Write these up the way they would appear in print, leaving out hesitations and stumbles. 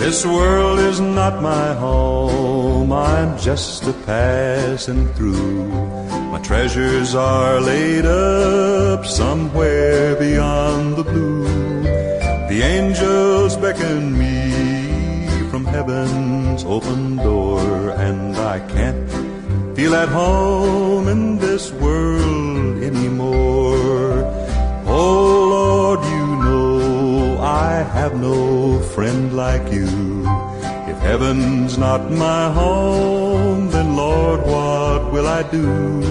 This world is not my home, I'm just a passing through. My treasures are laid up somewhere beyond the blue. The angels beckon me from heaven's open door, and I can't feel at home in this world anymore. Oh Lord, you know I have no friend like you. If heaven's not my home, then Lord, what will I do?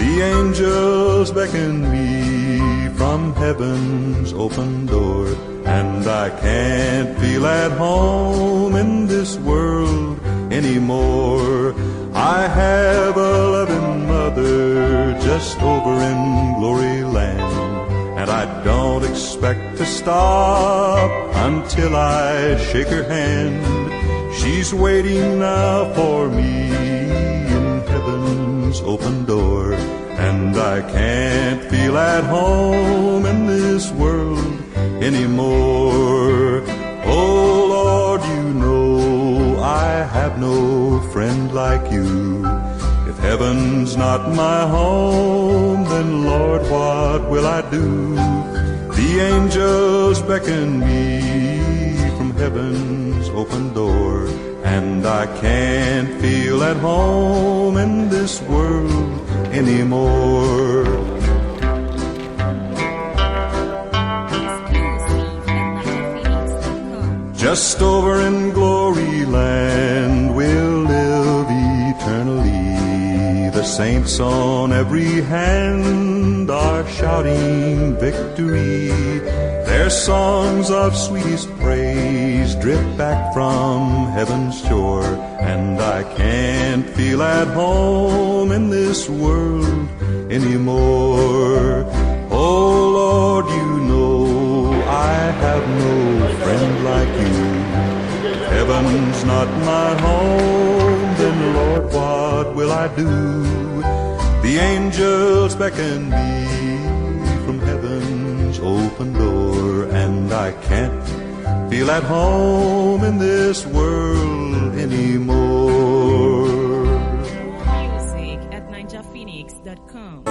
The angels beckon me from heaven's open door, and I can't feel at home in this world anymore. I have a loving mother just over in glory land, and I don't expect to stop until I shake her hand. She's waiting now for me in heaven's open door, and I can't feel at home in this world anymore. Oh Lord, you know I have no friend like you. If heaven's not my home, then Lord, what will I do? The angels beckon me from heaven's open door, and I can't feel at home in this world anymore. Just over in glory land we'll live eternally. The saints on every hand are shouting victory. Their songs of sweetest praise drip back from heaven's shore, and I can't feel at home in this world anymore. Oh Lord, you know I have no friend like you. If heaven's not my home, then Lord, what will I do? The angels beckon me from heaven's open door, and I can't feel at home in this world anymore. Music at ninjaphoenix.com.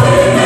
Gloria,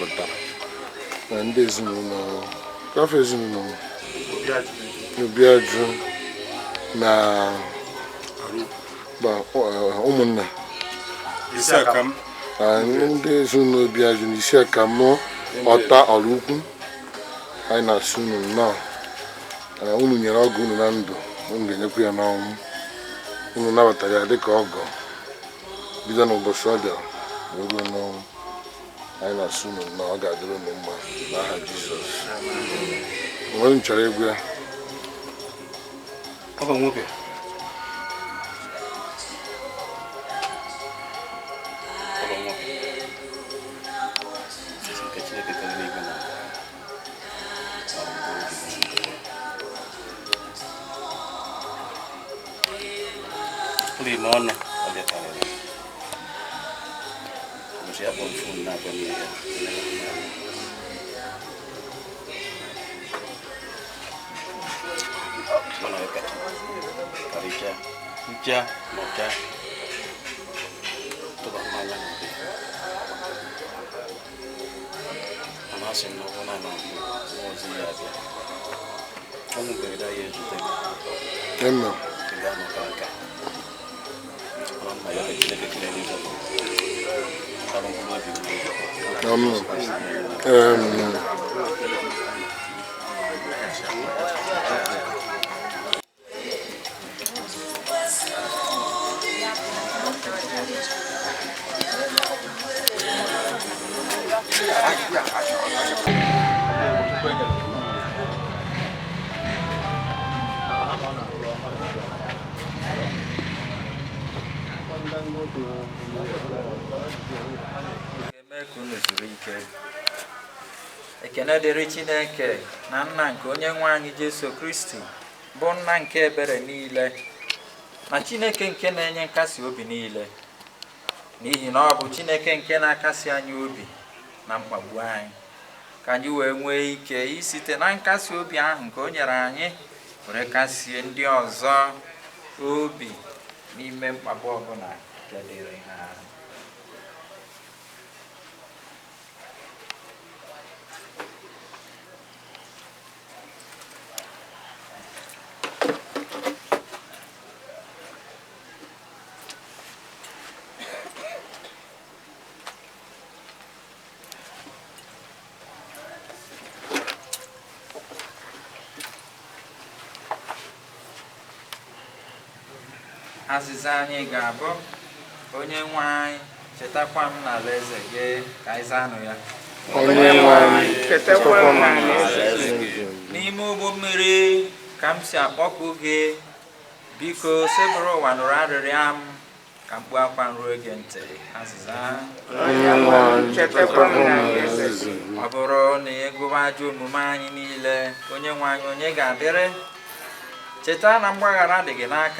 batara na ndị ezinụlọ kafe ezinụlọ obi ajụ na ụmụnne ndị ezinụlọ obi ajụ na isi aka m ọta ọrụ ukwu anyị na-asụ unu nnọọ unu nyere ọgụ unu na ndụ unu ga-enyekwa ya n'ọnwụ unu nabatara ya dịka ọgọ bido n'ụbọchị ọ bịara wee ruo n'ọnwụ anyị na-asụ unu nnọọ ọ ga-adịrị unu mma n'aha Jizọs onwere m chọrọ egwu ya Limona ada kali. Mesti apa pun nak beli. Mana dekat? Karija, hija, moja. Tu mana nanti? Anas yang nak mana nanti? Mesti ada. Kamu beda ya juga. Emang. Tidak nak kakak. Ekene dịrị Chineke na nna nke onye nwe anyị Jesu Kristi bụ nna nke ebere niile na Chineke nke na-enye nkasi obi niile n'ihi na ọ bụ Chineke nke na-akasi anyị obi na mkpagbu anyị ka anyị wee nwee ike isite na nkasi obi ahụ nke o nyere anyị were kasie ndị ọzọ obi n'ime mkpagbu ọbụla nke dịrị ha. Azịza anyị ga-abụ onye nwe anyị chetakwa m n'alaeze gị ka anyị zanụ ya. Onye nwe anyị chetakwa m n'alaeze gị. N'ime ụgbọ mmiri ka m si akpọku gị, biko sebụrụ ụwa nụrụ arịrịọ m ka mkpu akwa nruo gị ntị. Azịza onye nwe anyị chetakwa m n'alaeze gị. Ọ bụrụ na ị gụwa ajọ omume anyị niile, onye nwe anyị onye ga-adịrị? Cheta na mgbaghara dị gị n'aka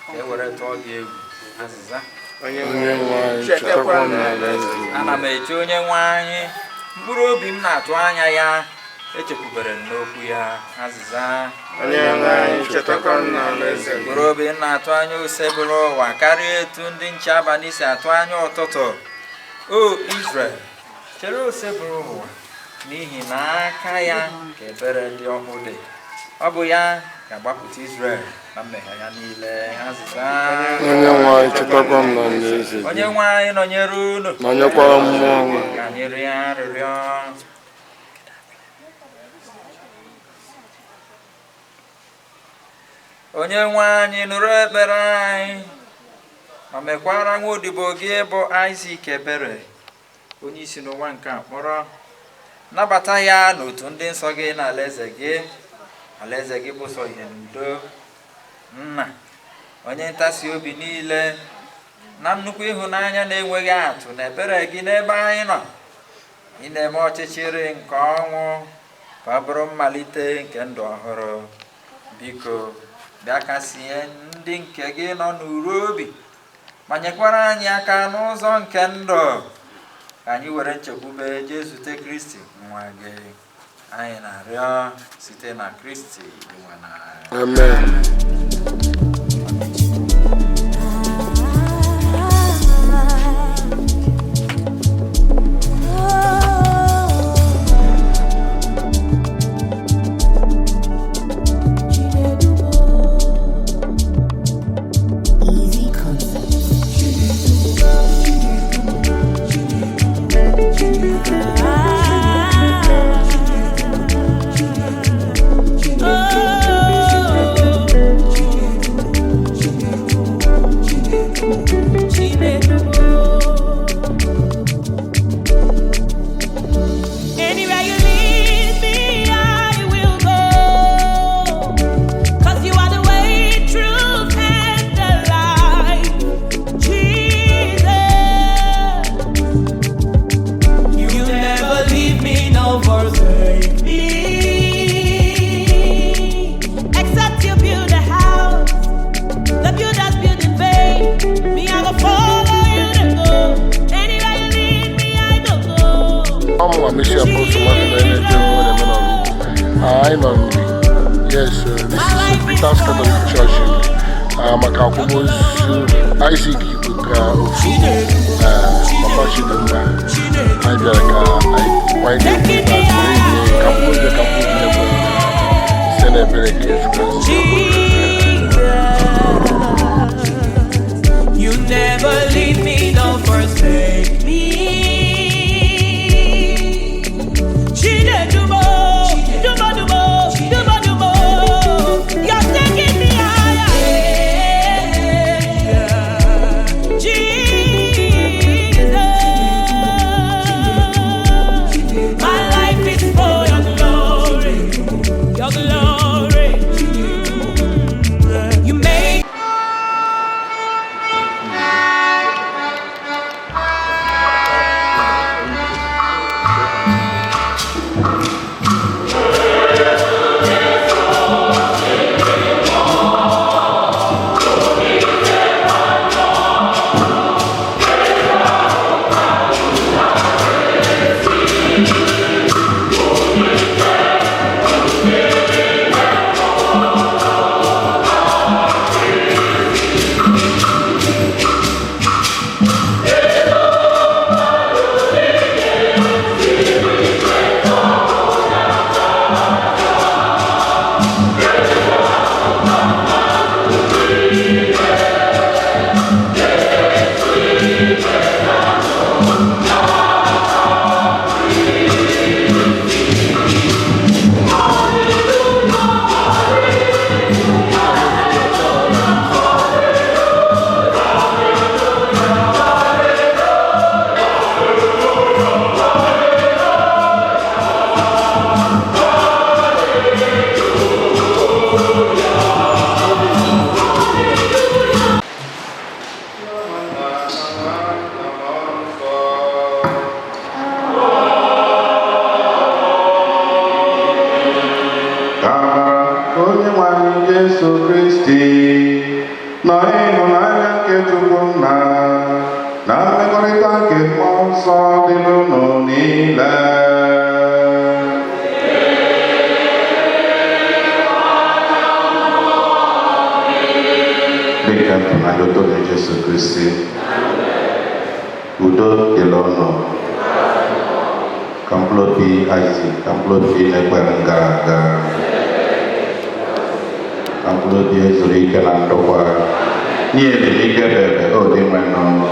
ka e were tụọ gị egwu. Azịza onye nwe anyị chetakwa m n'alaeze gị. ana m eche onye nwe anyị, mkpụrụ obi m na-atụ anya ya, echekwubere m n'okwu ya. Azịza onye nwe anyị chetakwa m n'alaeze gị. mkpụrụ obi m na-atụ anya usebụrụ ụwa karịa etu ndị nche abalị si atụ anya ụtụtụ. O Izrel, chere usebụrụ ụwa n'ihi na aka ya ka ebere ndị ọhụụ dị. Ọ bụ ya ga-agbapụta Izrel na mmehie ya niile. Azịza onye nwe anyị chetakwa m n'alaeze gị. onye nwe anyị nọnyere unu, nọnyekwara mmụọ ka anyị rịọ arịrịọ. Onye nwe anyị nụrụ ekpere anyị ma mekwara nwa odibo gị bụ Aịzik ebere, onye isi n'ụwa nke a kpọrọ. Nabata ya n'otu ndị nsọ gị na alaeze gị. Alaeze gị bụ sọ ihe ndo, nna, onye ntasi obi niile, na nnukwu ịhụnanya na-enweghị atụ na ebere gị n'ebe anyị nọ. Ị na-eme ọchịchịrị nke ọnwụ ka ọ bụrụ mmalite nke ndụ ọhụrụ. Biko bịa kasie ndị nke gị nọ n'uru obi ma nyekwara anyị aka n'ụzọ nke ndụ ka anyị were nchekwube jee zute Kristi nwa gị. Anyị na-arịọ site na Kristi nwa na amen. Oh St. Peter's Catholic Church maka akwamozu Isaac Igbo ka ofu Papa Chidimma anyị bịara ka anyị kwanye ka mkpụrụ site n'ebere ka Yesu Kristi. You never leave me, don't forsake me. You're taking me higher. Jesus, my life is for your glory, your glory. You made Jesu Kristi na ịhụnanya nke Chukwu Nna na mmekọrịta nke Mmụọ Nsọ dị n'ụlọ niile. Dịka ntụnanya udo na Jesu Kristi, udo dịla ụnụ. Ka mkpụrụ obi Isaac, ka mkpụrụ obi na-ekwere gara aga. Mkpụrụ obi ezuru ike na ndokwa nye ezumike bebe dị nwe n'ọnụ.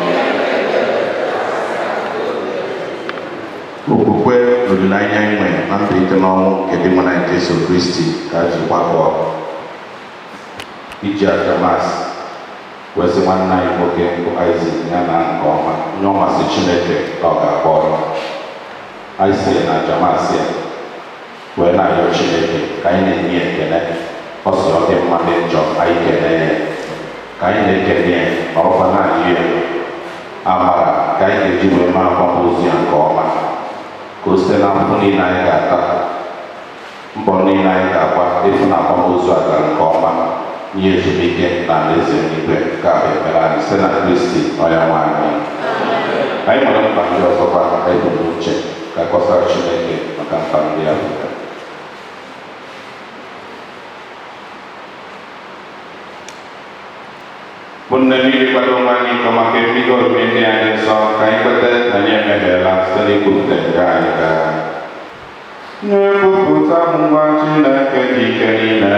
Okwukwe olileanya inwe na mbilite n'ọnwụ nke dị na Jesu Kristi ka ji gbakọọ iji aja Maasị wezi nwanne anyị nwoke bụ Isaac ya na nke ọma onye ọ masị Chineke na ọ ga-akpọ ọrụ. Anyị si na aja Maasị wee na-arịọ Chineke ka anyị na-enye ekele ọ sị ọ dị mma dị njọ anyị kelee ya ka anyị na-ekele ya na ọkwa na-ayị ya amara ka anyị ga-eji wee maa akwamozu ya nke ọma ka o site na mpụ niile anyị ga-ata mbọ niile anyị ga-agba ịfụ na akwamozu a gara nke ọma nye ezumike na alaeze eluigwe ka ekpere anyị site na Kristi onye nwe anyị. Anyị nwere mkpa ndị ọzọkwa anyị bụ n'uche ka kọsara Chineke maka mkpa ndị ya. Bunda niile kwado onwe anyị nke ọma ka ebido omume ndị anyị nsọ ka anyị kweta na anyị emehiela site n'ikwupụta nke anyị gaa. Na-ekwupụta ngwa Chineke dị ike niile.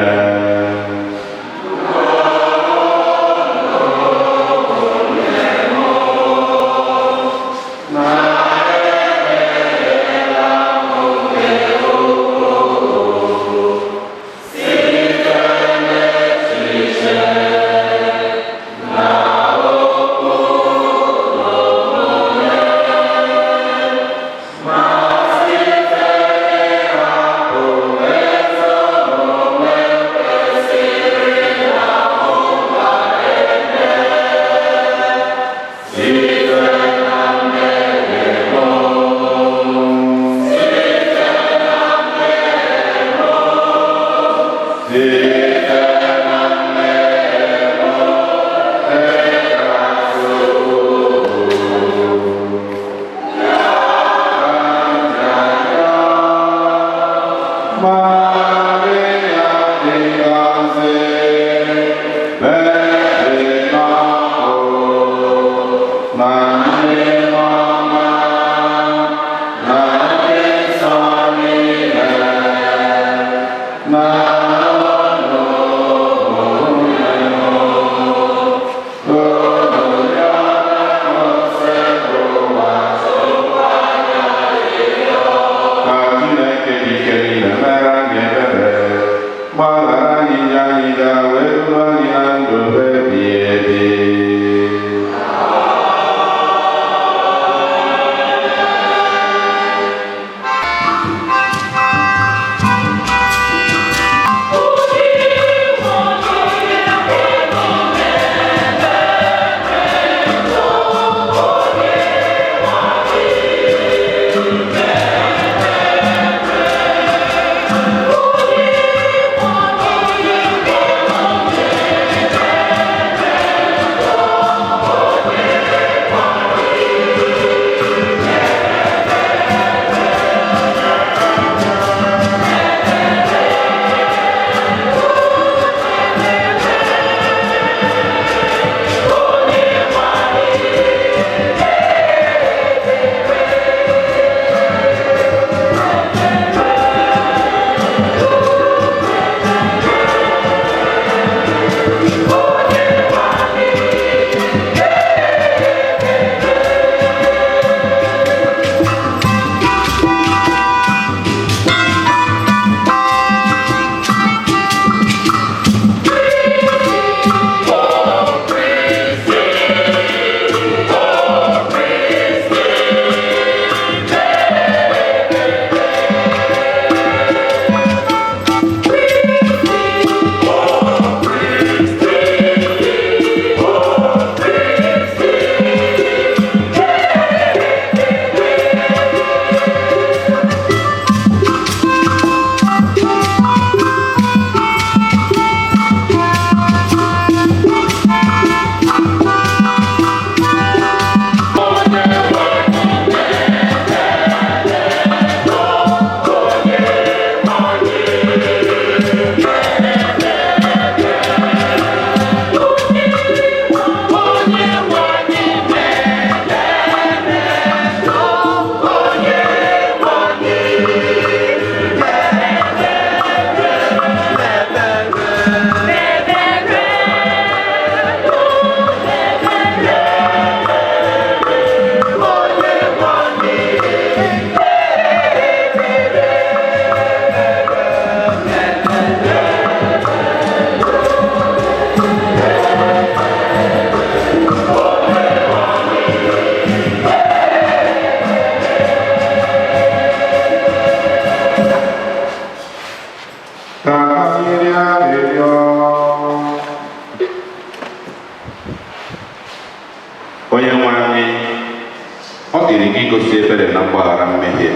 ozi ebere na mgbaghara mmehie.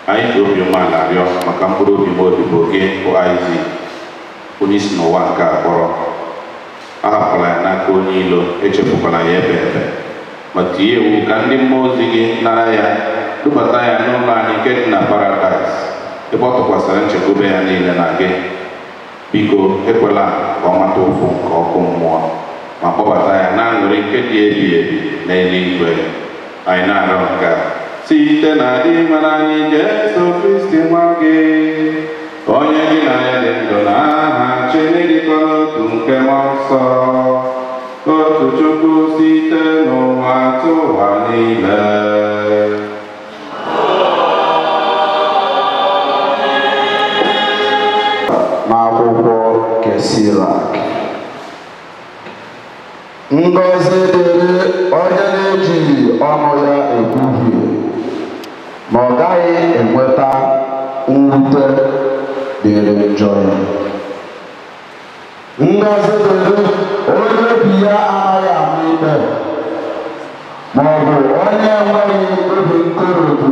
Anyị ji obi umeala arịọ maka mkpụrụ obi m odibo gị bụ Isaac, onye isi n'ụwa nke a kpọrọ. Ahapụla ya n'aka onye ilo, echefukwala ya ebe ebe, ma tinye iwu ka ndị mmụọ ozi gị nara ya, dubata ya n'ụlọ anyị nke dị na Paradaịs, ebe ọ tụkwasịrị nchekwube ya niile na gị. Biko ekwela ka ọ mata ụfụ nke ọkụ mmụọ, ma kpọbata ya na aṅụrị nke dị ebighị ebi n'eluigwe. Anyị na-arịọ nke a site na ịmara anyị Jesu Kristi nwa gị, onye gị na ya dị ndụ na aha Chineke n'otu nke mmụọ nsọ, otu Chukwu site n'ụwa tụ ụwa niile. N'akwụkwọ nke Sirak, ngọzi dịrị onye na-ejighị ọnụ ya ekwuhie, ma ọ gaghị enweta mwute dịrị njọ ya. Ngọzi dịrị onye obi ya anaghị ama ikpe, ma ọ bụ onye enweghị obi nkoropụ.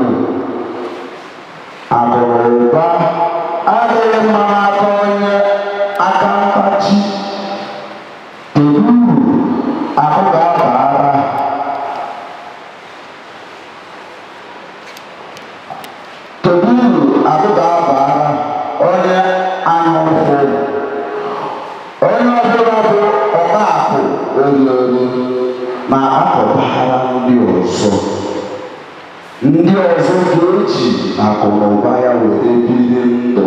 Akụ na ụba adịghị mma n'aka onye aka mkpachi. Kedu uru akụ ga-abara? Kedu uru akụ ga-abara onye anya ụfụ? Onye ọbụla bụ ọga akụ olili na-akọbara ndị ọzọ. Ndị ọzọ ga-eji akụ na ụba ya were biri ndụ.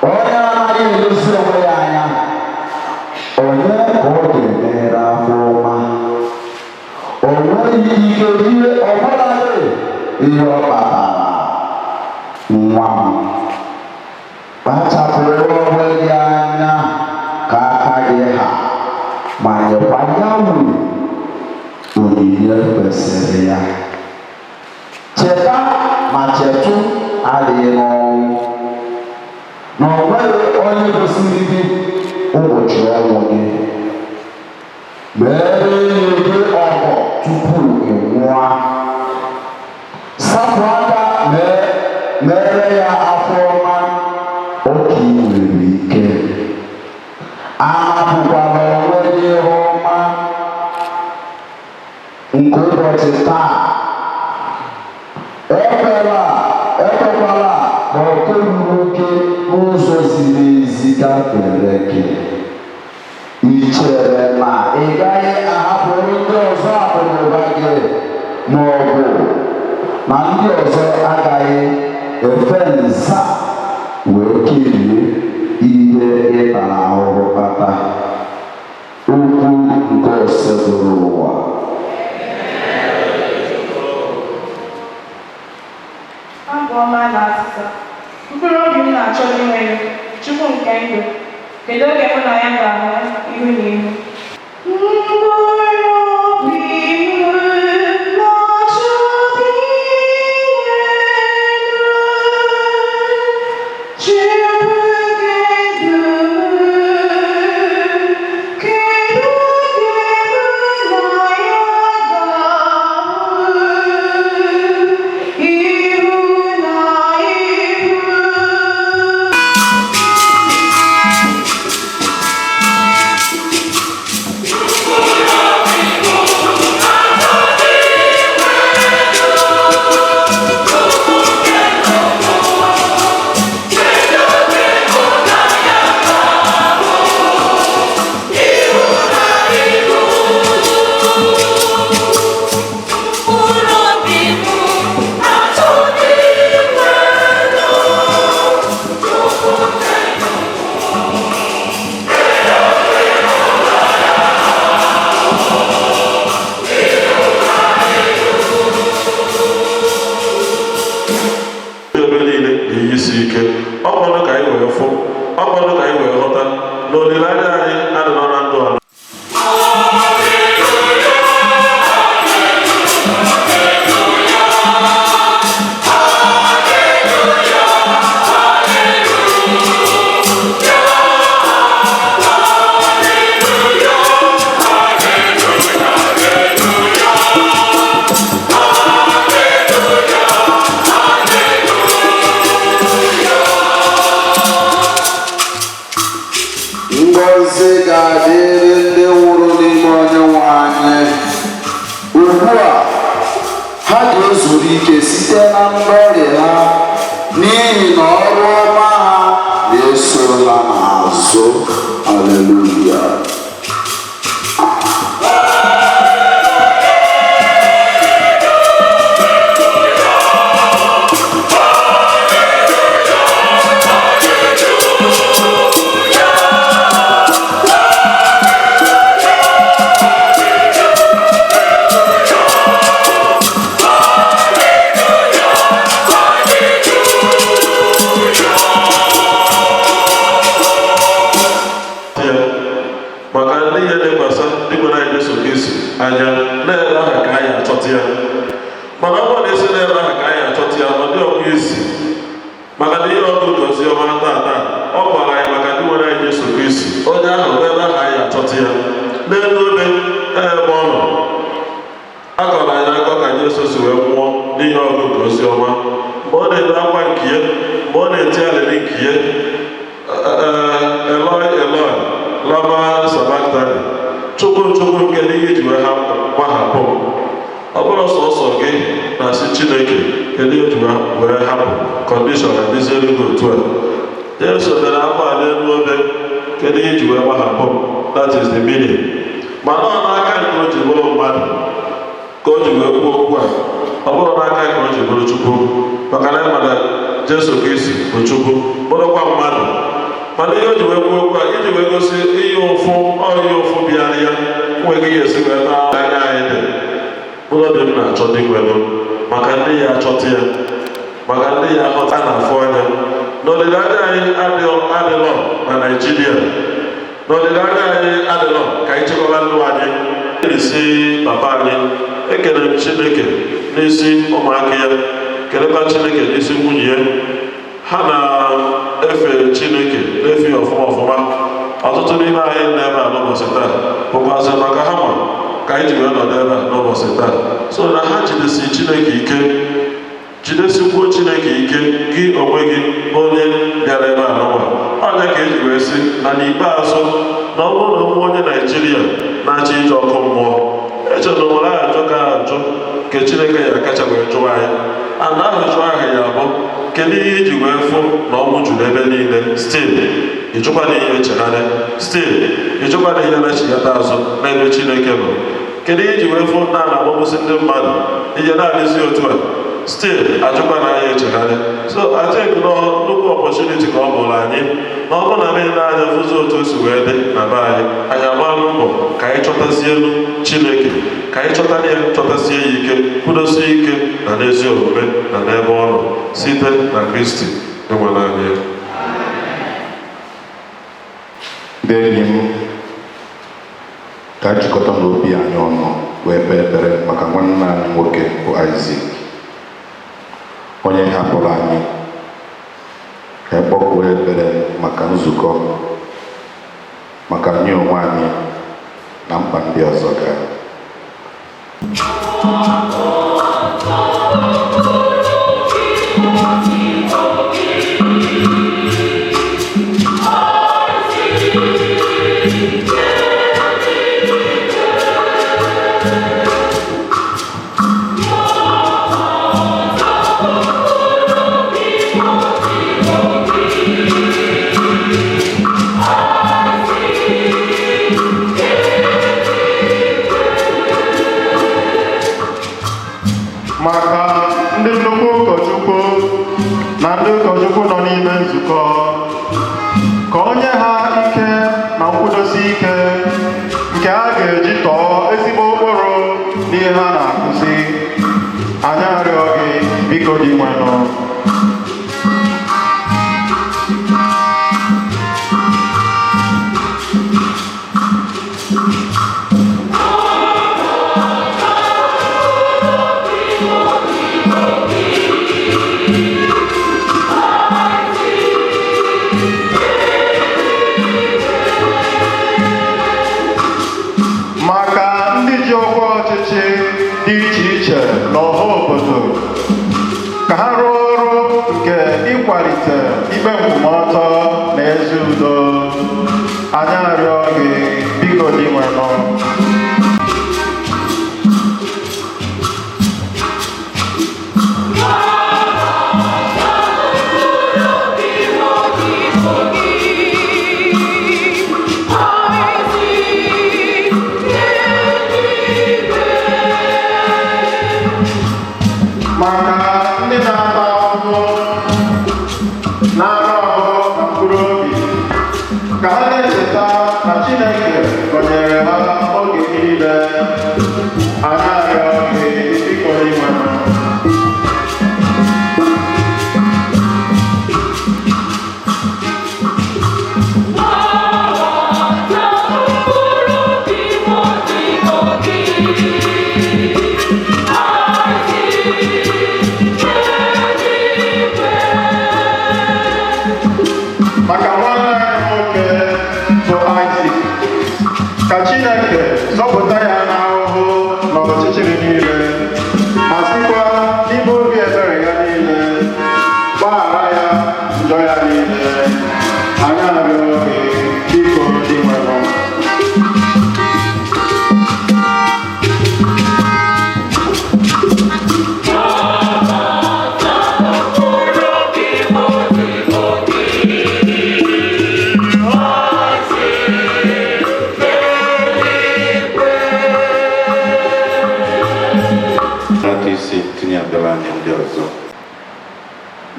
Onye anaghị elezi onwe ya anya, onye ka ọ ga-emere afọ ọma? O nweghị ike ihe ọbụladị ihe ọ kpatara. Nwa m, kpachapụrụ onwe gị anya ka aka gị ha, ma nyekwa ya onyinye kwesịrị ya. Cheta ma chetụ adịghị n'ọnwụ, na o nweghị onye gosiri gị ụbọchị ọnwụ gị. Mere enyi gị ọgọ tupu ị nwụọ. Sapụ aka mere ya afọ ọma oke ị nwere ike. Ahapụkwala onwe gị ihe ọma nke ụbọchị taa. Ekwekwala ka oke ruru gị n'ụzọ ziri ezi gafere gị. Ị chere na ị gaghị ahapụrụ ndị ọzọ akụnụba gị, ma ọ bụ na ndị ọzọ agaghị efe nza wee kerie ihe ịtara ahụhụ kpata? Okwu nke ose bụrụ ụwa. Abụ ọma na asịsa, mkpụrụ obi m na-achọ inwe Chukwu nke ndụ. Kedu oge mụ na ya ga-ahụ ihu na ihu? Mkpụrụ obi m na-achọ inwe Chukwu nke ndụ. Kedu oge mụ na ya ga-ahụ ihu na ihu? ngọzi ga-adịrị ndị nwụrụ n'ime Onyenwe anyị. Ugbu a ha ga-ezuru ike site na ndọrị ha n'ihi na ọrụ ọma ha na-esoro ha n'azụ. Haleluya. anya na-ele aha ka anyị achọta ya, mana ọ bụrụ na esi na-ele aha ka anyị achọta ya ọ dị ọkpụ isi maka na ihe ọdụ dozi ọma tata ọ gwara anyị maka ndị nwere anyị Jesu Kristi onye ahụ n'ebe aha anyị achọta ya n'elu obe ebe ọ nọ. A kọrọ anyị akọ ka Jesu si wee nwụọ n'ihe ọgụ nke ozi ọma mgbe ọ na-ebe akwa nke ya, mgbe ọ na-eti alịrị nke ya, Eloi Eloi lama sabachthani, Chukwu nke n'ihe ji wee gbahapụ m. Ọ bụrụ sọsọ gị na-asị Chineke kedu ihe ji wee hapụ kọndishọn adịzielu gị otu a. Jesu bere akwa n'elu obe kedu ihe ji wee gbahapụ m, that is the meaning. Mana ọ n'aka nke o ji bụrụ mmadụ ka o ji wee kwuo okwu a, ọ bụrụ n'aka nke o ji bụrụ Chukwu, maka na ịmana Jesu Kristi bụ Chukwu bụrụkwa mmadụ. Mana ihe o ji wee kwuo okwu a iji wee gosi ihe ụfụ bịara ya nweghị ihe esi wee taa anya anyị dị ụlọ dị m na-achọ dị nwere maka ndị ya achọta ya, maka ndị ya ahụta na-afụ anya n'olileanya anyị adịlọ na Naịjirịa. N'olileanya anyị adịlọ ka anyị chekwaba ndụ anyị. Isi papa anyị ekele m Chineke n'isi ụmụaka ya, kelekwa Chineke n'isi nwunye ya. Ha na-efe Chineke na-efe ọfụma. Ọtụtụ n'ime anyị n'ebe a n'ụbọchị taa bụkwazị maka ha ma ka anyị ji wee nọdụ ebe a n'ụbọchị taa, so na ha jidesi Chineke ike, jidesikwuo Chineke ike. Gị onwe gị onye bịara ebe a n'ụwa ọnya ka eji wee sị na n'ikpeazụ na ọ bụrụ na ụmụ onye Naịjirịa na-achọ ije ọkụ mmụọ, eche na onwere ajụ ka ajụ nke Chineke ya kacha wee jụọ anyị. Ana ahụ jụọ aha ya bụ kedu ihe iji wee fụ na ọnwụ juru ebe niile, stil ịjụkwana ihe echegharị, stil ịjụkwana ihe na-echigata azụ n'ebe Chineke nọ. Kedu ihe iji wee fụ na na-agbagbusi ndị mmadụ ihe na-adịzi otu a, stil ajụkwana ihe echegharị. So I think nnukwu opportunity ka ọ bụrụ anyị na ọ bụrụ na niile anya fụzi otu o si wee dị na be anyị agbalụ mbọ ka anyị chọtazie elu Chineke, ka anyị chọtasie ya ike, kwudosie ike na n'ezi omume na n'ebe ọ nọ site na Kristi enwere anyị. Ndị enyi m, ka jikọta n'obi anyị ọnụ wee kpee ekpere maka nwanne anyị nwoke bụ Isaac, onye hapụrụ anyị. Ka ekpọkuo ekpere maka nzukọ, maka anyị onwe anyị na mkpa ndị ọzọ ga. Ka onye ha ike na nkwudosi ike anyị arịọ gị biko dị nwenụ.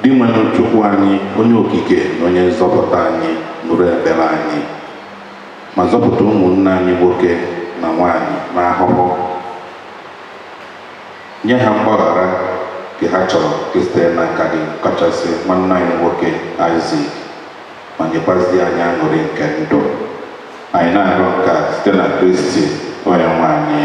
Dị nwenụ Chukwu anyị, onye okike na onye nzọpụta anyị, nụrụ ekpere anyị ma zọpụta ụmụnne anyị nwoke na nwanyị n'ahụhụ, nye ha mgbaghara nke ha chọrọ nke sitere n'aka gị, kachasị nwanne anyị nwoke Isaac, ma nyekwazi anyị aṅụrị nke ndụ. Anyị na-arịọ nke a site na Kristi onye nwe anyị.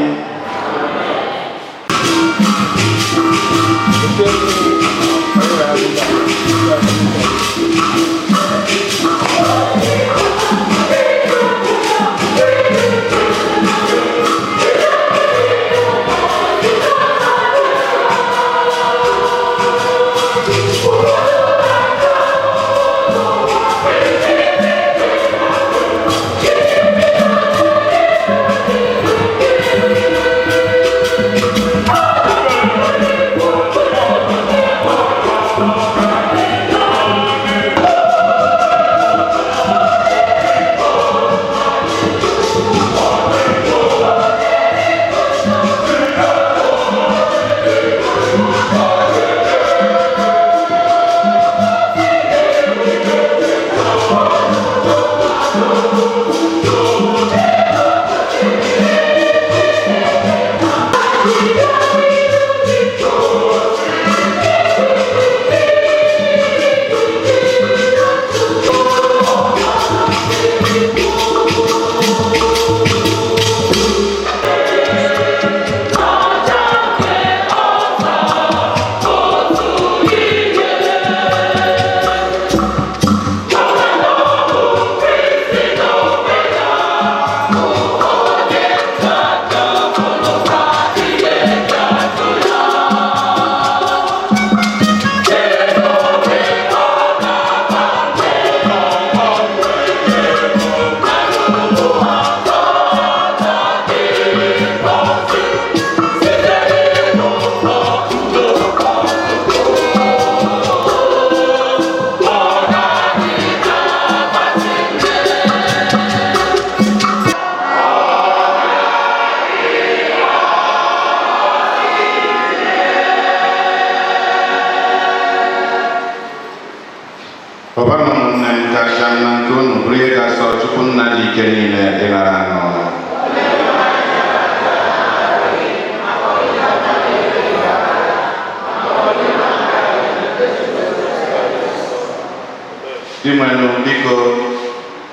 Dị nwenụ biko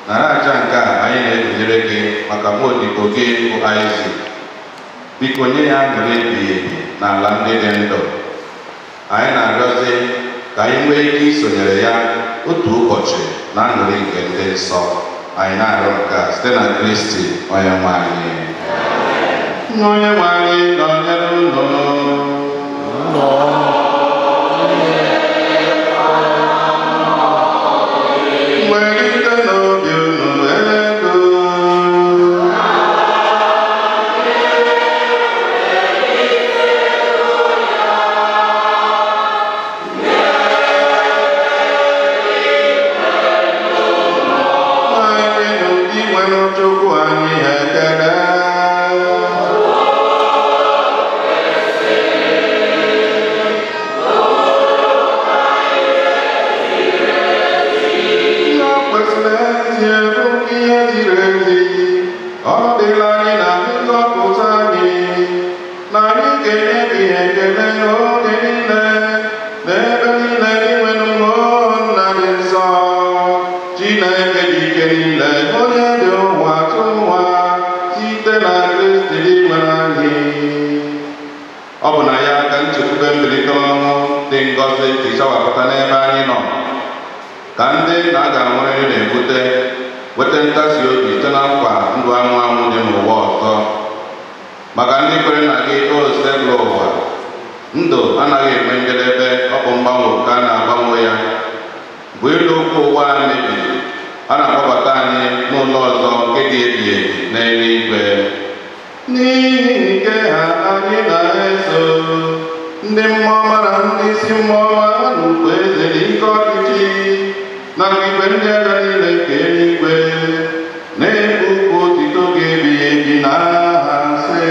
nara aja nke a anyị na-ekuziri gị maka odibo gị bụ Isaac. Biko nye ya aṅụrị ebighị ebi n'ala ndị dị ndụ. Anyị na-arịọzi ka anyị nwee ike isonyere ya otu ụbọchị na aṅụrị nke ndị nsọ. Anyị na-arịọ nke a site na Kristi onye nwe anyị. Onye nwe anyị nọnyere unu. Welite n'obi unu ego. ka ndị na-aga nwere na-ebute weta nkasi obi site na nkwa ndụ anwụ anwụ dị n'ụwa ọzọ. Maka ndị kwere na gị o sekụlụ ụwa, ndụ anaghị enwe njedebe, ọ bụ mgbanwe ka a na-agbanwe ya. Bụ ịlụ okwu ụwa mebiri, a na-akpọbata anyị n'ụlọ ọzọ nke dị ebi ebi n'eluigwe. N'ihi nke ha anyị na-eso ndị mmụọ ọma na ndị isi mmụọ ọma ha na ukwe eze na ike ọchịchị nakwa igwe ndị agha niile nke eluigwe na-ebu ukwu otito ga-ebighị ebi n'aha nsị.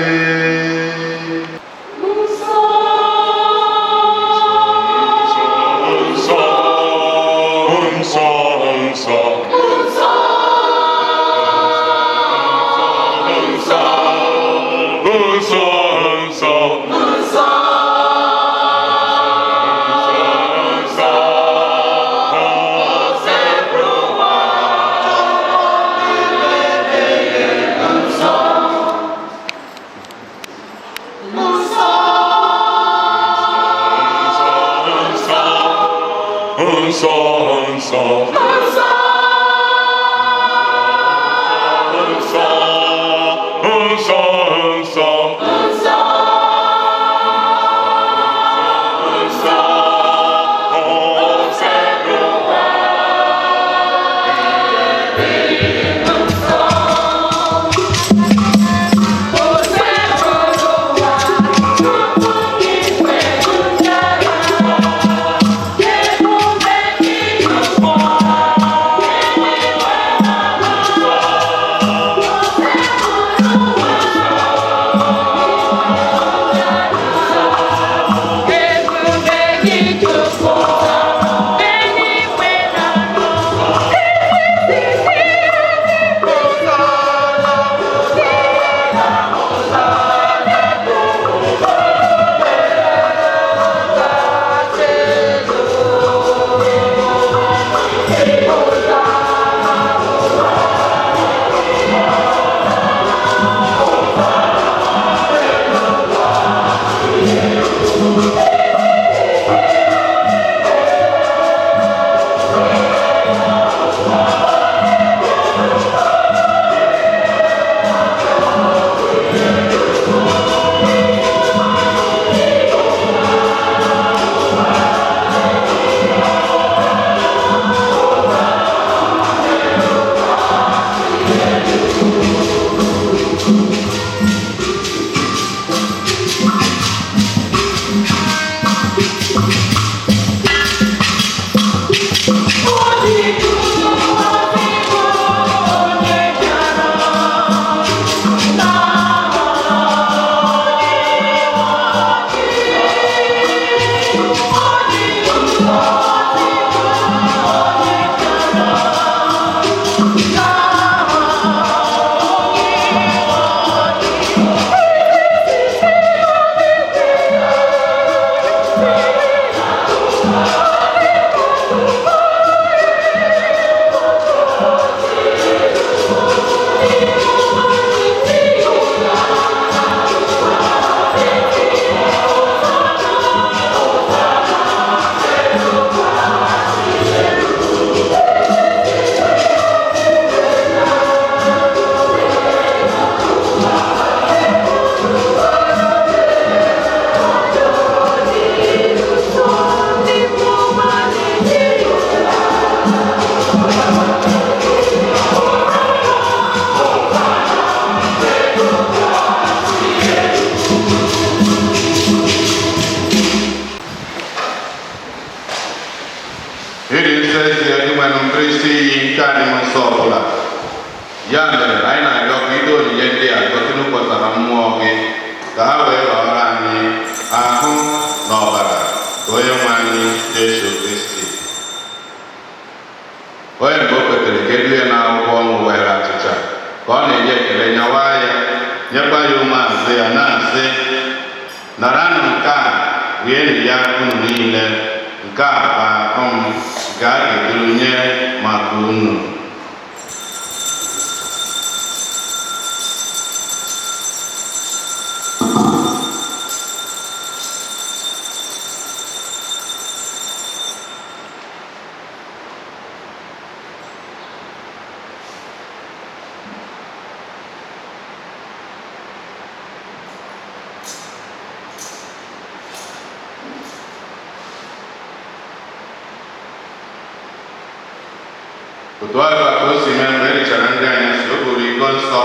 otu ọ dịkwa ka o si mee mgbe e richara nri anyasị o buru iko nsọ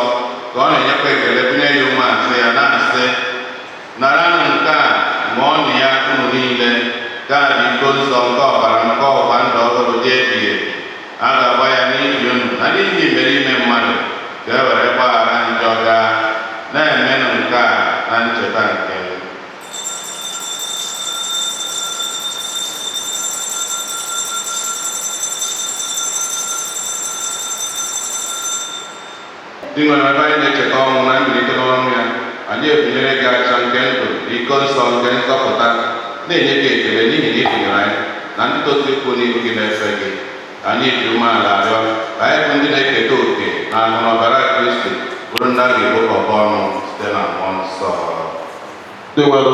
ka ọ na-enyekwa ekele bunye ya ụmụazụ ya na-asị naranụ nke a ṅụọnụ ya unu niile ka bụ iko nsọ nke ọbara nke ọgba ndụ ọhụrụ dị ebighị ebi a ga-agba ya n'ihi unu na n'ihi imerime mmadụ ka e were gbaghara njọ gaa na-emenụ nke a na ncheta nke dị nwere ebe anyị na-echeta ọnwụ na mbilite n'ọnwụ ya anyị ebunyere gị acha nke ndụ iko nsọ nke nzọpụta na-enye gị ekele n'ihi na ịbụnyere anyị na ndị tozu ikwu n'ihu gị na-efe gị anyị ji umeala arịọ ka anyị bụ ndị na-eketa oke na ahụ n'ọbara Kristi bụrụ ndị a ga-egbokọba ọnụ site na mmụọ nsọ. Dị nwere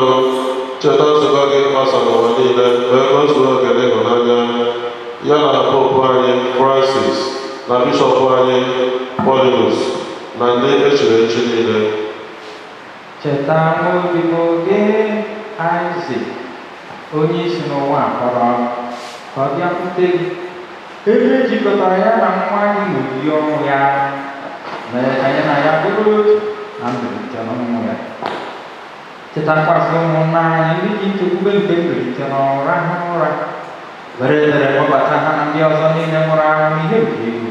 cheta nzukọ gị gbasa n'ụwa niile wee ka o zuru oke n'ịhụnanya ya na popu anyị Francis na bishọp anyị Paulinus na ndị echiri echi niile. Cheta odibo gị Isaac onye isi n'ụwa akpọrọ ka ọ bịakwute gị ebe ejikọtara ya na nwa anyị n'oyiyi ọnwụ ya mere ka ya na ya bụrụ otu na mbilite n'ọnwụ ya. Chetakwasị ụmụnna anyị ndị ji nchekwube nke mbilite n'ọnwụ rahụ ụra were edere kpọbata ha na ndị ọzọ niile nwụrụ anwụ ihe nke egwu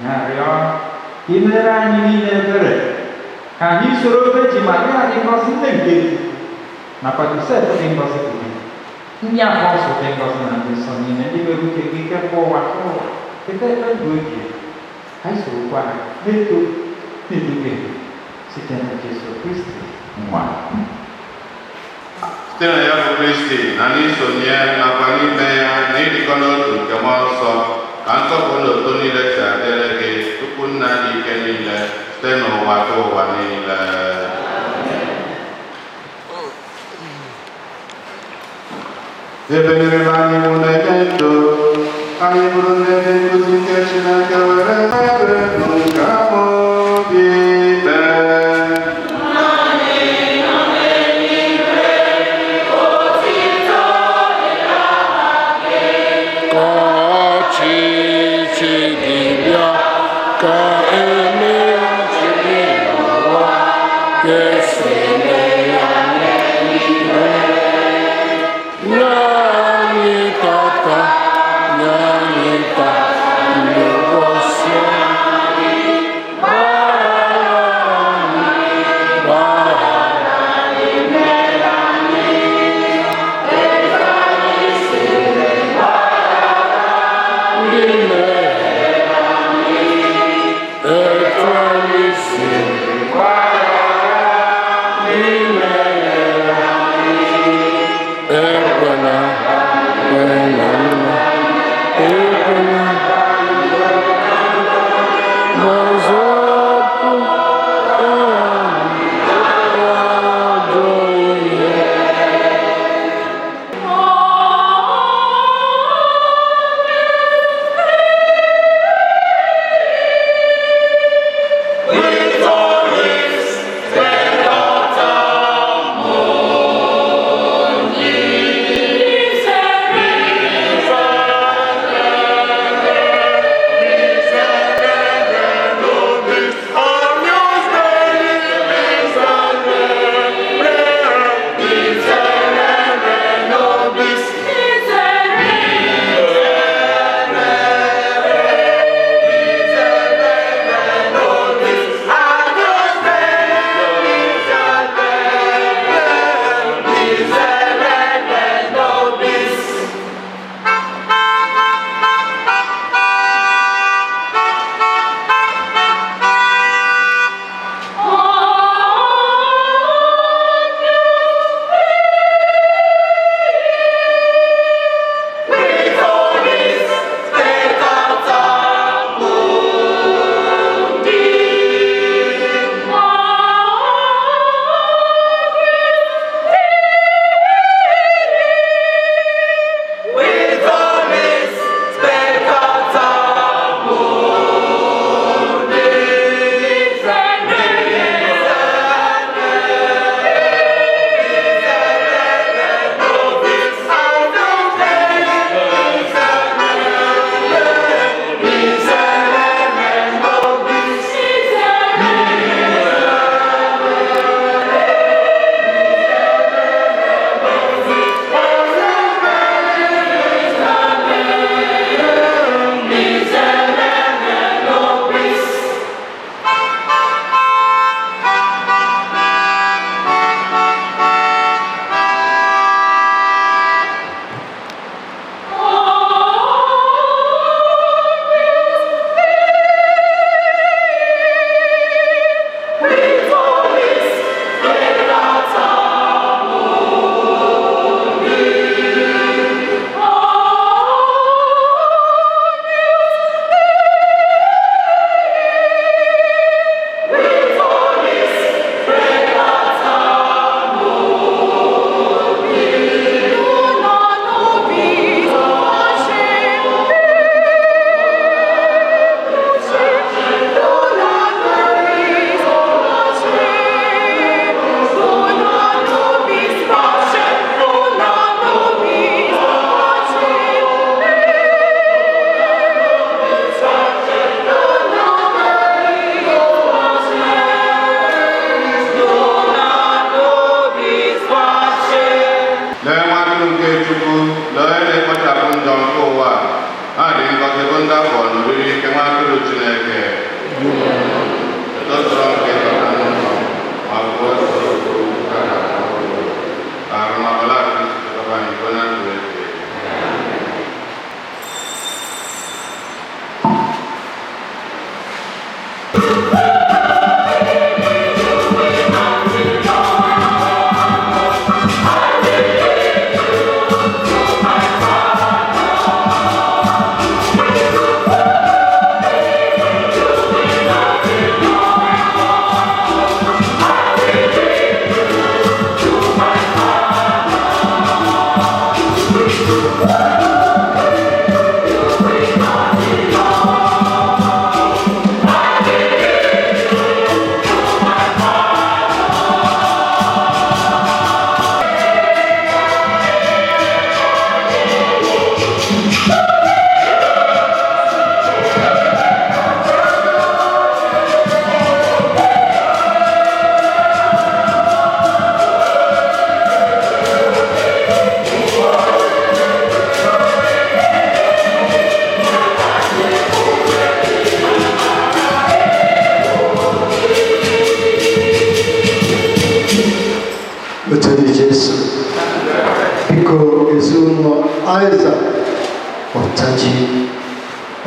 na-arịọ ka imere anyị niile ebere ka anyị soro obe ji ma dị ngọzi ndị nke nakwa Josef dị ngọzi ndị apọstọl dị ngọzi na ndị nsọ niile ndị nwere uche gị kekwa ụwa keta ekpe ndụ oge anyị sorokwa ha na-eto na-eduga site na Jesu Kristi nwa site na ya bụ Kristi na n'isonye nakwa n'ime ya na ịdịkọ n'otu nke mmụọ nsọ ka nsọpụrụ na oto niile si adịrị gị tupu nna dị ike niile site n'ụwa ka ụwa niile. Ebe nyere anyị iwu na-enye ndụ anyị bụrụ ndị nkụzi nke Chineke were mere nke ahụ dị ikpe.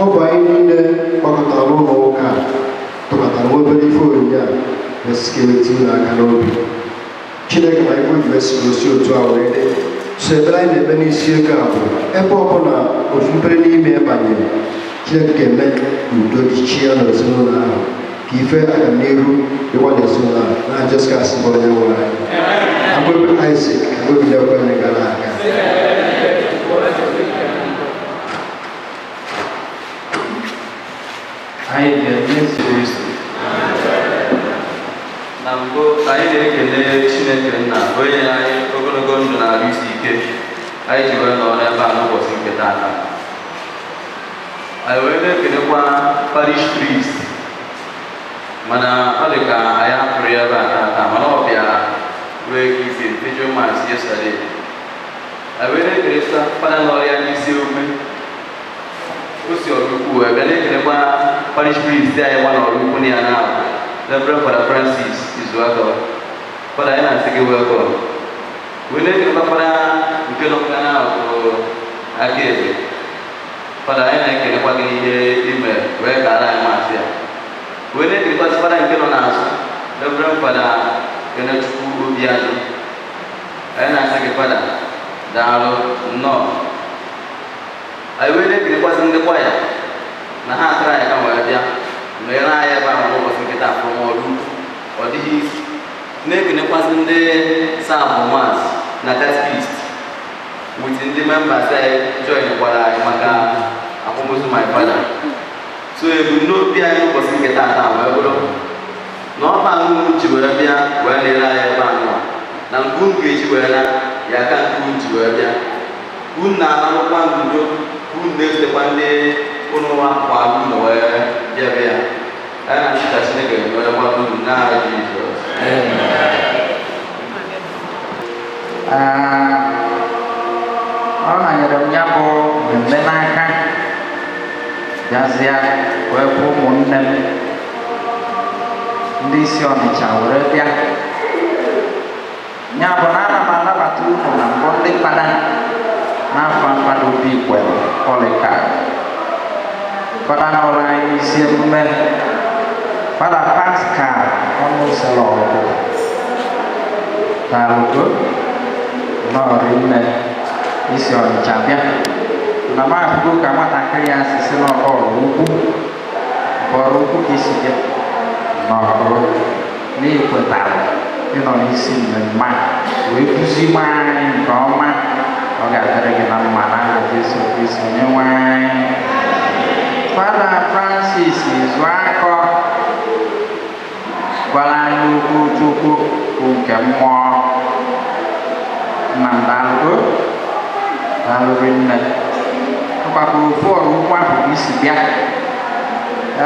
ọ bụ anyị niile gbakọtara ụlọ ụka tụkọtara obere ife onyinye a na-esikeweta unu aka n'obi. Chineke na igwe jibesiri osi otu a wee dị so ebere anyị na-eme n'isi ego a bụ ebe ọ bụla ofu mpere n'ime banyere Chineke ga-eme udo dịchie ya n'ezinụlọ ahụ ka ife agamnihu dịkwa n'ezinụlọ ahụ na Jessica bụ onye nwere anyị agbebe Isaac agbebidekwa anyị gara aga. Anyị ga-emezu Kristo. Na mbụ anyị na-ekele Chineke nna onye anyị ogologo ndụ na-arụ isi ike anyị ji wee nọ n'ebe a n'ụbọchị nke taata. Anyị wee na-ekelekwa parish priest mana ọ dị ka anyị hapụrụ ya ebe a taata mana ọ bịara wee gize pejo mas yesterday. Anyị wee na-ekelekwa fada n'ọrụ ya n'isi ome o si ọrụ ukwu wee bịa na-ekelekwa parish priest anyị gba n'ọrụ ukwu na ya na-ahụ Reverend Father Francis Izuaka. Father, I ask you welcome. We let you Father nke nọ kana bụ akebe. Father, I like you kwa ihe ime wee kara anyị masị ya. We let you Father nke nọ n'azụ Reverend Father Kenechukwu Obianọ. Anyị na-asị gị Father, daalụ nnọọ. Anyị wee let you ndị kwaya na ha atara ya ka wee bịa. Mere anyị ebe ahụ n'ụbọchị nkịta afọmọrụ ọ dịghị isi na-ekenekwasị ndị sabụmas na catechist with ndị members anyị joinekwara anyị maka akwamozu my father. So ebumnobi anyị ụbọchị nkịta ata wee bụrụ na ọba unu ji wee bịa wee lere anyị ebe ahụ na nke unu ga-eji wee na ya aka nke unu ji wee bịa unu na-anarụkwa ndo unu na-esotekwa ndị unu akwa unu wee bịa ya. Ana shita Chineke wee gwa unu n'aha Jizọs. Ọ hanyere m ya bụ mmemme n'aka bịazịa wee bụ ụmụnne m ndị isi Ọnịcha were bịa ya bụ na ana m anabata unu na mbụ ndị fada n'afọ mfada obi ikwere Ọlịka fada n'ụlọ anyị isi emume Fada Pascal ọnụsịrị ọgụ daalụgo n'ọrụ nne isi Ọnịcha bịa na m ahụgo ka nwatakịrị ya sisi n'ọrụ ukwu bọrọ ukwu ka isi bịa n'ọrụ n'ikwetara ịnọ n'isi mmemme wee kụziwe anyị nke ọma ọ ga-adịrị gị na mma n'aha Jesu Kristo onyenwe anyị. Fada Francis Izuaka gwara anyị okwu Chukwu nke mmụọ na ndalụgo dalụrị nne mgbakọ ofu ọrụ ugwu ahụ ka isi bịa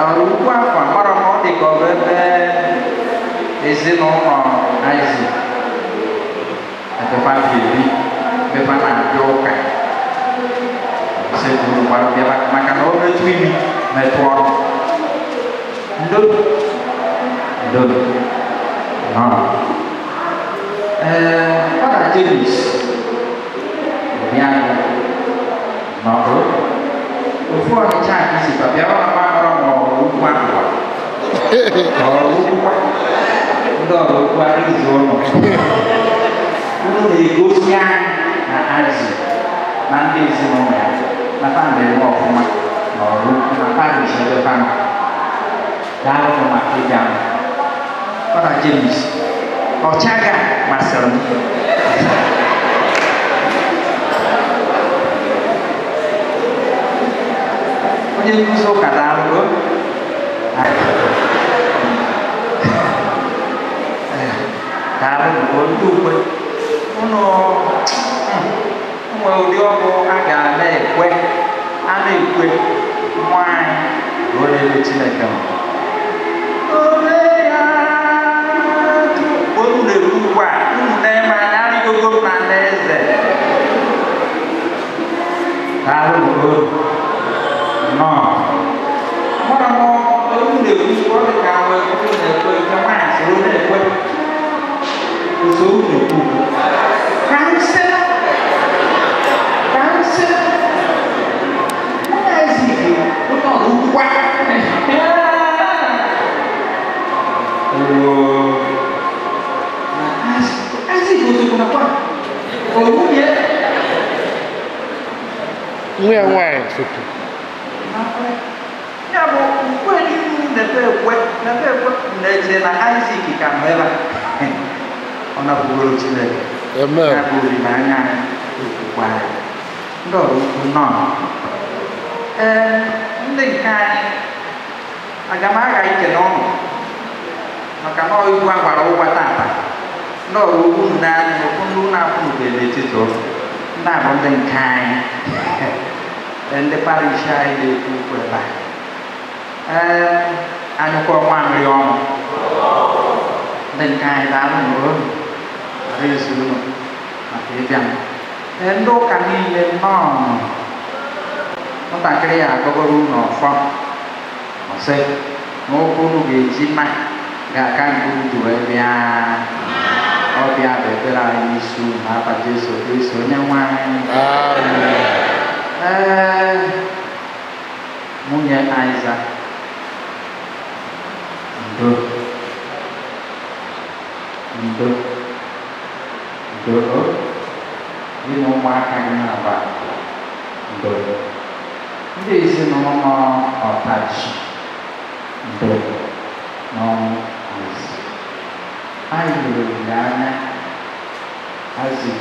ọrụ ugwu ahụ agbara m ọ dị ka ọ bụ ebe ezinụlọ Isaac ebefa ebi ebefa na-abịa ụka sekuru gbara bịa maka na o metụ imi metụ ọrụ ndo no. Fada James Obianọ nọrụ ofu Ọnịcha ka isi bịa ọ na-agbara m ọrụ ugwu ahụ ọrụ ugwu ndị ọrụ ugwu izu ụlọ unu na-egosi anyị na azụ na ndị ezinụlọ ya na famịlị eme ọfụma n'ọrụ na parish ebe famịlị daalụ maka ịbịa Fada James Ọchaga masịrị m onye nkuzi ụka daalụ daalụ ndị ukwe ụnụ nwere ụdị ọkụ a ga na-ekwe a na-ekwe nwanyị ruo n'ebe Chineke nọ unu na-ekwu ugbu a unu na-eme anya arịgogo m na alaeze daalụ nnọọ mụra m unu na-ekwu ọ dị ka nwee unu na-ekwe nke nwaanyị soro na-ekwe ụzọ unu ekwu ka nsị onye ezighi ụlọ Asik gosok kenapa? Oh ya. Ngwe suku. Ya bo, gue ni nete na Isaac kamera. Ona bugoro chile. Amen. Na bugori manya kwa. Ndo no. Ndị kai agamaga ike n'ọnụ maka na ọyịgwa gwara ụgwa tata ndị ọrụ ugwu n'anya ụfọdụ na-akwụ n'oge n'etiti ụlọ ndị abụ ndị nke anyị ndị parish anyị na-ekwu okwu ebe a anyụkọ mamịrị ọnụ ndị nke anyị na-alụ n'ụlọ ara ezinụlọ maka ịbịa ndị ụka niile nnọọ nwatakịrị ya agọgoro ụlọ ọfọ ọsị n'ụkwụ unu ga-eji mma ga-aka nke udu wee bịa ọbịa bụ ekpere anyị n'isi unu n'afa Jesu Kristi onye nwe anyị. Nwunye Isaac ndo gị na ụmụaka gị na-aba ndo ndị ezinụlọ ọtachi ndo n'ọnwụ ozi anyị lere olileanya hazi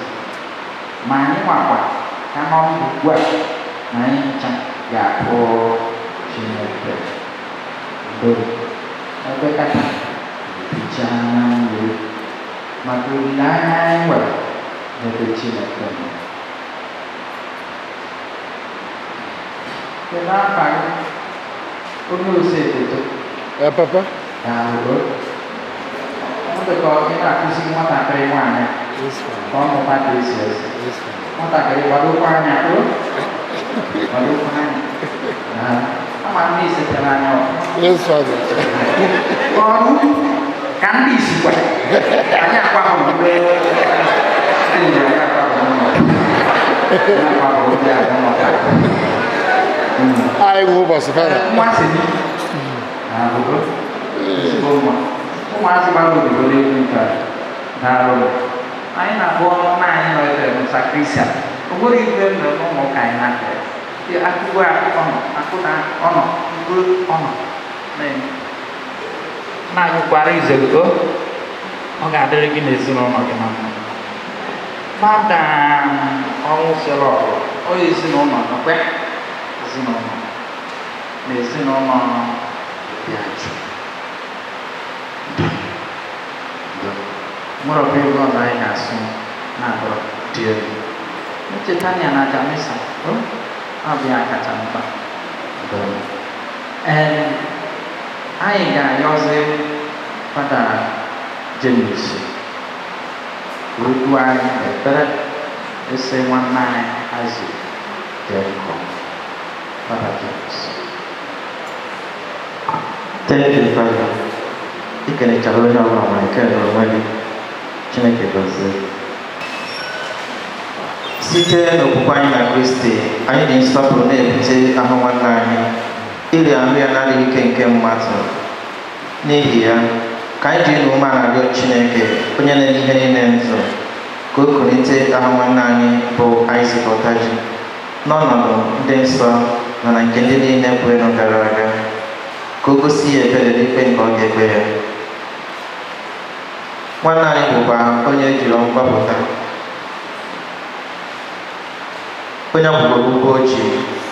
ma anyị nwakwa ka n'ọndụ ugbu a na anyị ncha ga-akpọ Chineke ndo ebe kata ebichaa na nri maka olileanya anyị nwere n'ebe Chineke nọ. Kenapa? Onye ose eto. Papa? Dahulu. Untuk kalau kita akusi nwatakịrị nwanyị ka ọ mụta ka esi ese. Nwatakịrị gbadokwa anya tuh. Gbadokwa anya. Ama ndị setere anya ọkụ. Yes, Father. Ọrụ ka ndị isikwa. Anyị akwahụ mgbe ndị nyere aka akwahụ mgbe. Anyị akwahụ mgbe aga mụta. Ai ngubah sekarang. Masih ni. Betul. Semua. Masih baru boleh kita. Lalu, saya nak buat main oleh sakrisa. Kemudian dia mau kain nak. Dia aku buat aku nak ono. Nih. Nak aku kuari juga. Enggak ada lagi di sini orang macam. Padang orang selor. Oh di sini orang apa? Ezinụlọ dị ajụ mụrọbụ ego ọzọ anyị ga-asụ na-abụrụ dị elu ncheta ya na aja mesa ọ bụ ya kacha mkpa anyị ga-ayọzi Fada James rukwu anyị ekpere ese nwanne anyị azụ dị nkọ. Father James. Thank you, Father. You can tell me how I can already. Chineke gozie. Site n'okwukwe anyị na Kristi, anyị dị nsọpụrụ na-ebute ahụ nwanne anyị iri ahụ ya na-adịghị ike nke mmadụ. N'ihi ya, ka anyị ji n'ume a na-arịọ Chineke onye na-enye ihe niile ndụ ka o kulite ahụ nwanne anyị bụ Isaac Ọtaji n'ọnọdụ ndị nsọ na nke ndị niile kwerenụ gara aga ka o gosi ya ebere n'ikpe nke ọ ga-ekpe ya. Nwanne anyị bụkwa onye ejiri mgbapụta, onye bụkwa okpukpe ochie,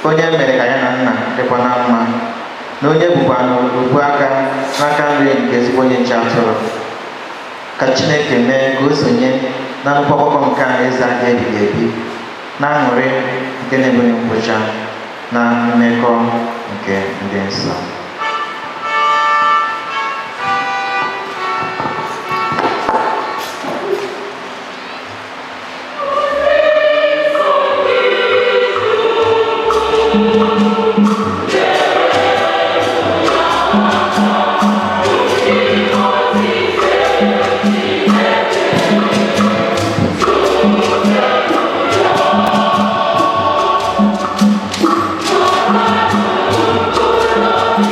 onye mere ka ya na nna dịkwa na mma, na onye bụkwa n'okpu aka n'aka nri nke ezigbo onye nche atụrụ. Ka Chineke mee ka o sonye na nnukwu ọgbakọ nke a eze aga ebighị ebi na aṅụrị nke na-enweghị ngwụcha na mmekọ nke ndị nsọ. Oh,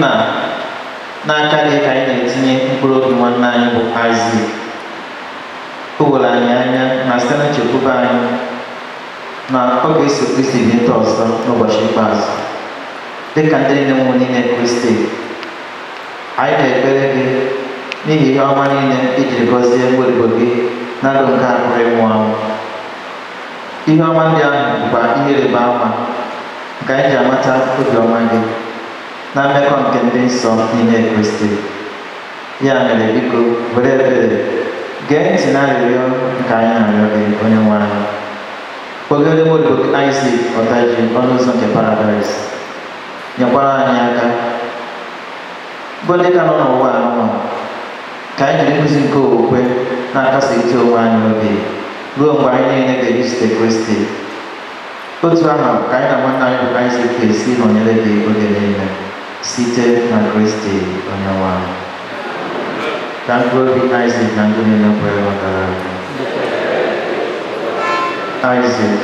nna n'aka gị ka anyị na-etinye mkpụrụ obi nwanne anyị bụ Isaac. O were anyị anya na site na nchekwube anyị na ọ ga-eso Kristi bite ọzọ n'ụbọchị ikpeazụ. Dịka ndị niile nwụrụ n'ime Kristi, anyị na-ekpere gị n'ihi ihe ọma niile ijiri gọzie mgbọrịgbo gị na ndụ nke a pụrụ ịnwụ anwụ. Ihe ọma ndị ahụ bụkwa ihe ịrịba ama nke anyị ji amata obiọma gị na mmekọ nke ndị nsọ n'ime Kristi. Ya mere, biko were ebere gee ntị na arịrịọ nke anyị na-arịọ gị, onye nwe anyị. Kpọgide mgbọrịgbo gị Isaac Ọtaji ọnụ ụzọ nke Paradaịs. Nyekwara anyị aka bụ ndị ka nọ n'ụwa anụnwa, ka anyị jiri nkụzi nke okwukwe na-akasi ite onwe anyị obi ruo mgbe anyị niile ga-ejusite Kristi. Otu aha ka anyị na nwanne anyị bụ Isaac ga-esi nọnyere gị oge niile site na Kristi onye nwe anyị. Ka mkpụrụ obi Isaac na ndị niile kwere matara Isaac.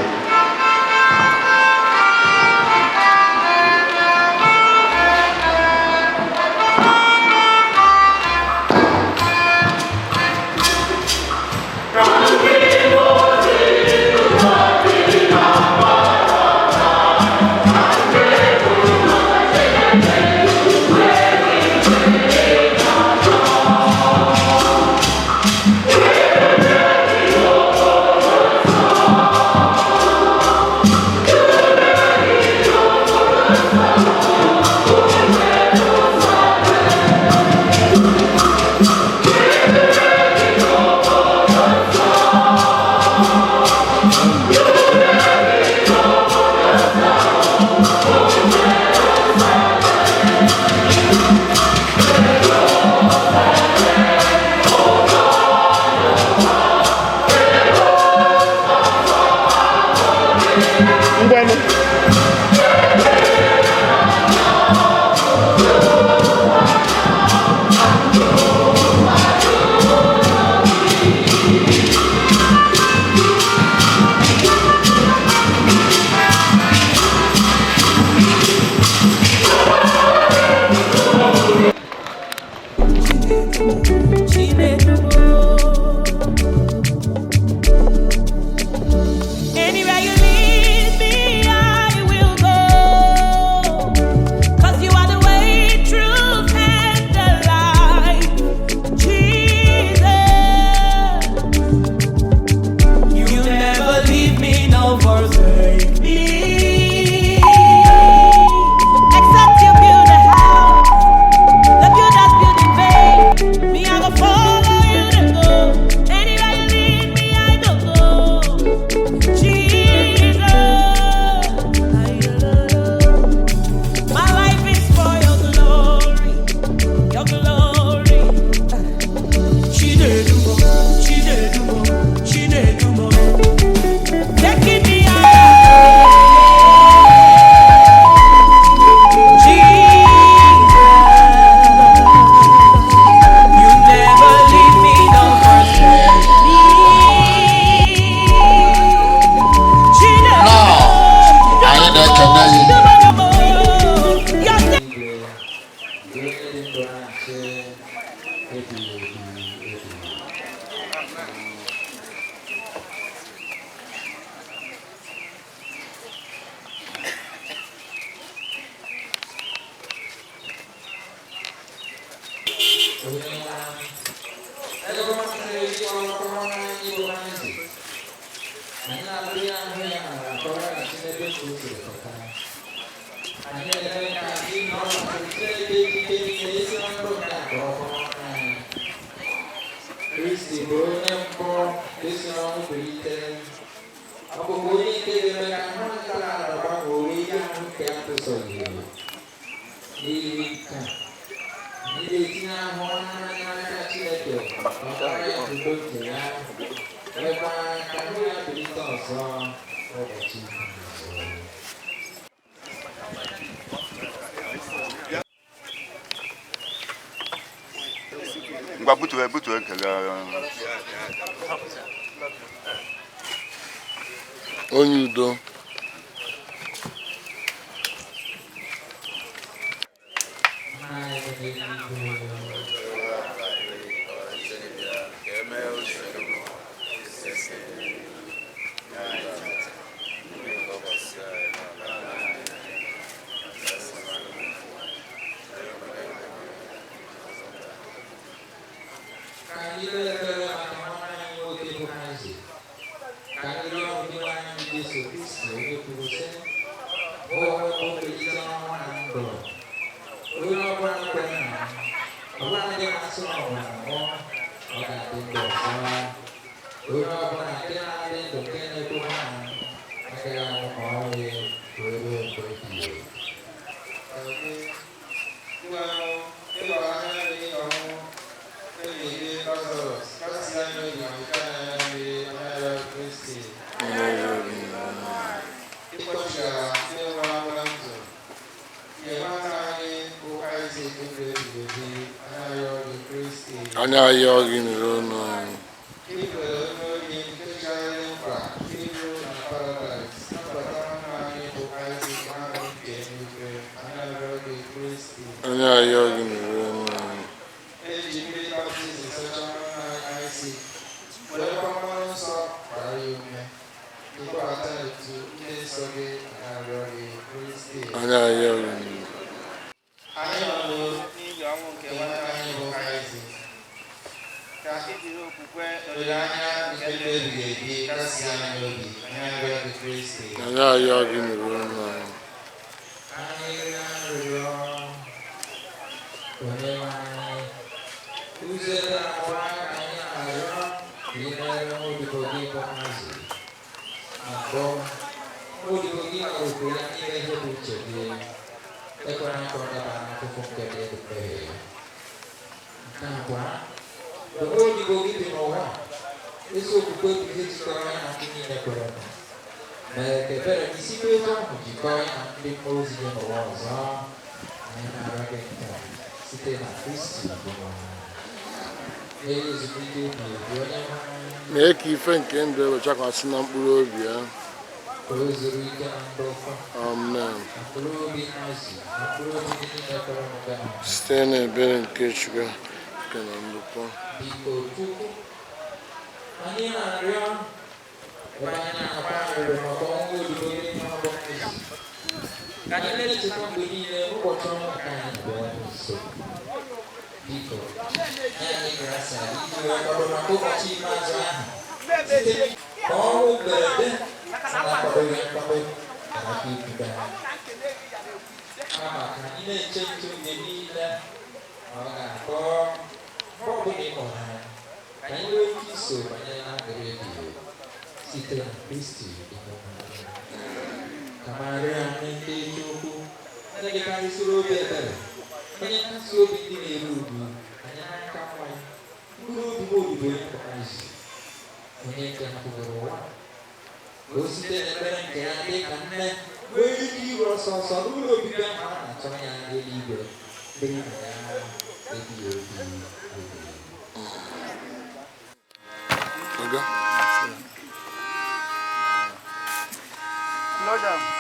onye udo Anya yogi no. Anya yogi no. Anya yogi. Anya yogi no. Make you think in the which I can see them below. Amen. Stand in bed and catch you. Can I look on? Gracias.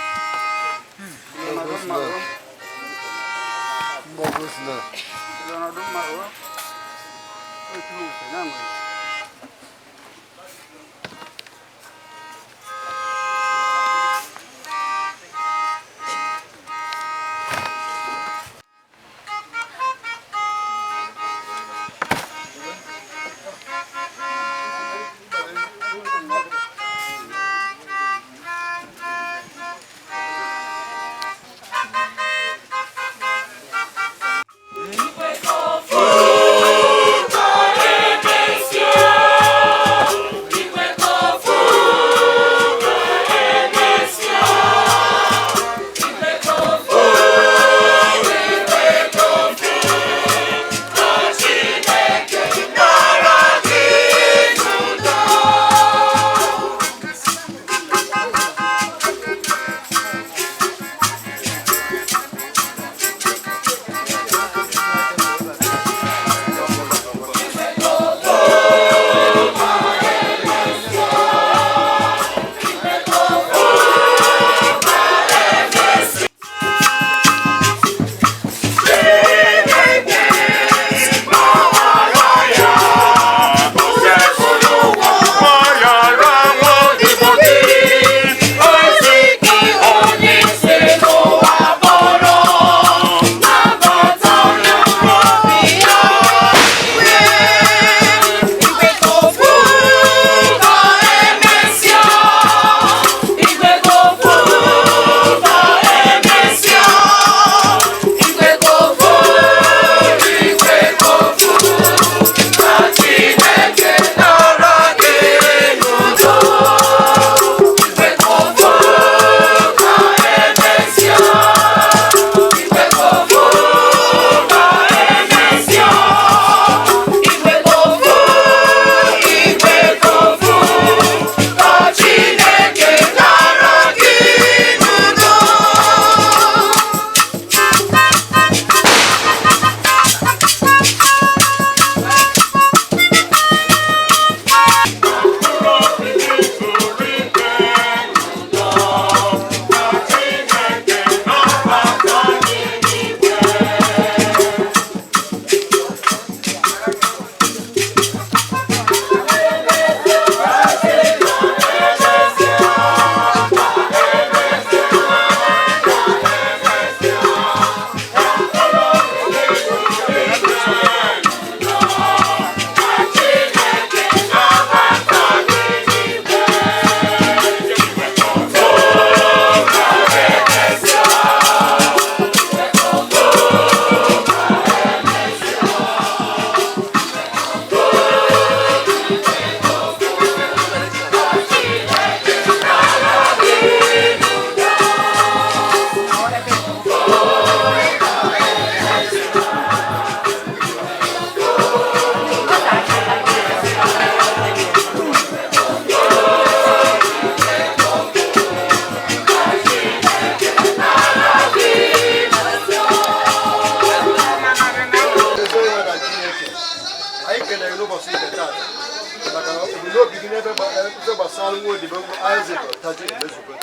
Isaac taji emezugo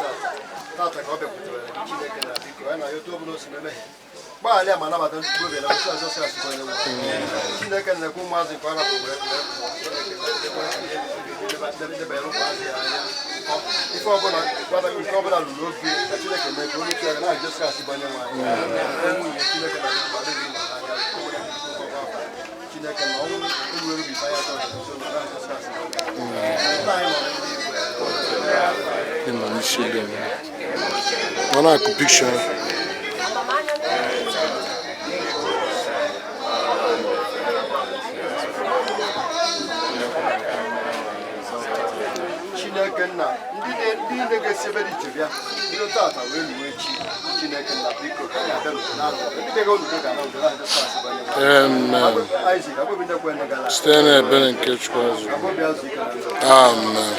tata ka ọ bịakwutere Chineke na biko ya na ya otu ọbụla o si meme gbaghara ya ma nabata ndị obi na otu ọzọ si asịkwa onye nwe Chineke na-ekwu ụmụazị nke ọ rapụrụ debere ụmụazị ya anya ife ọbụla nke ọbụla lụrụ oge ka Chineke mee ka onye isi aga na Jizọs asịkwa onye nwe nwunye Chineke na Chineke na ọnwụ ụlọ obi ya tọrọ One a picture. Chineke na ndị na-egesi ebe dị iche bịa bido tata wee luwe chi Chineke na biko ka ya bịa ndị bịa oludo ga na obodo anyị asị banye Isaac abụghị ndị kwe negala Stay in a bed and catch. Amen.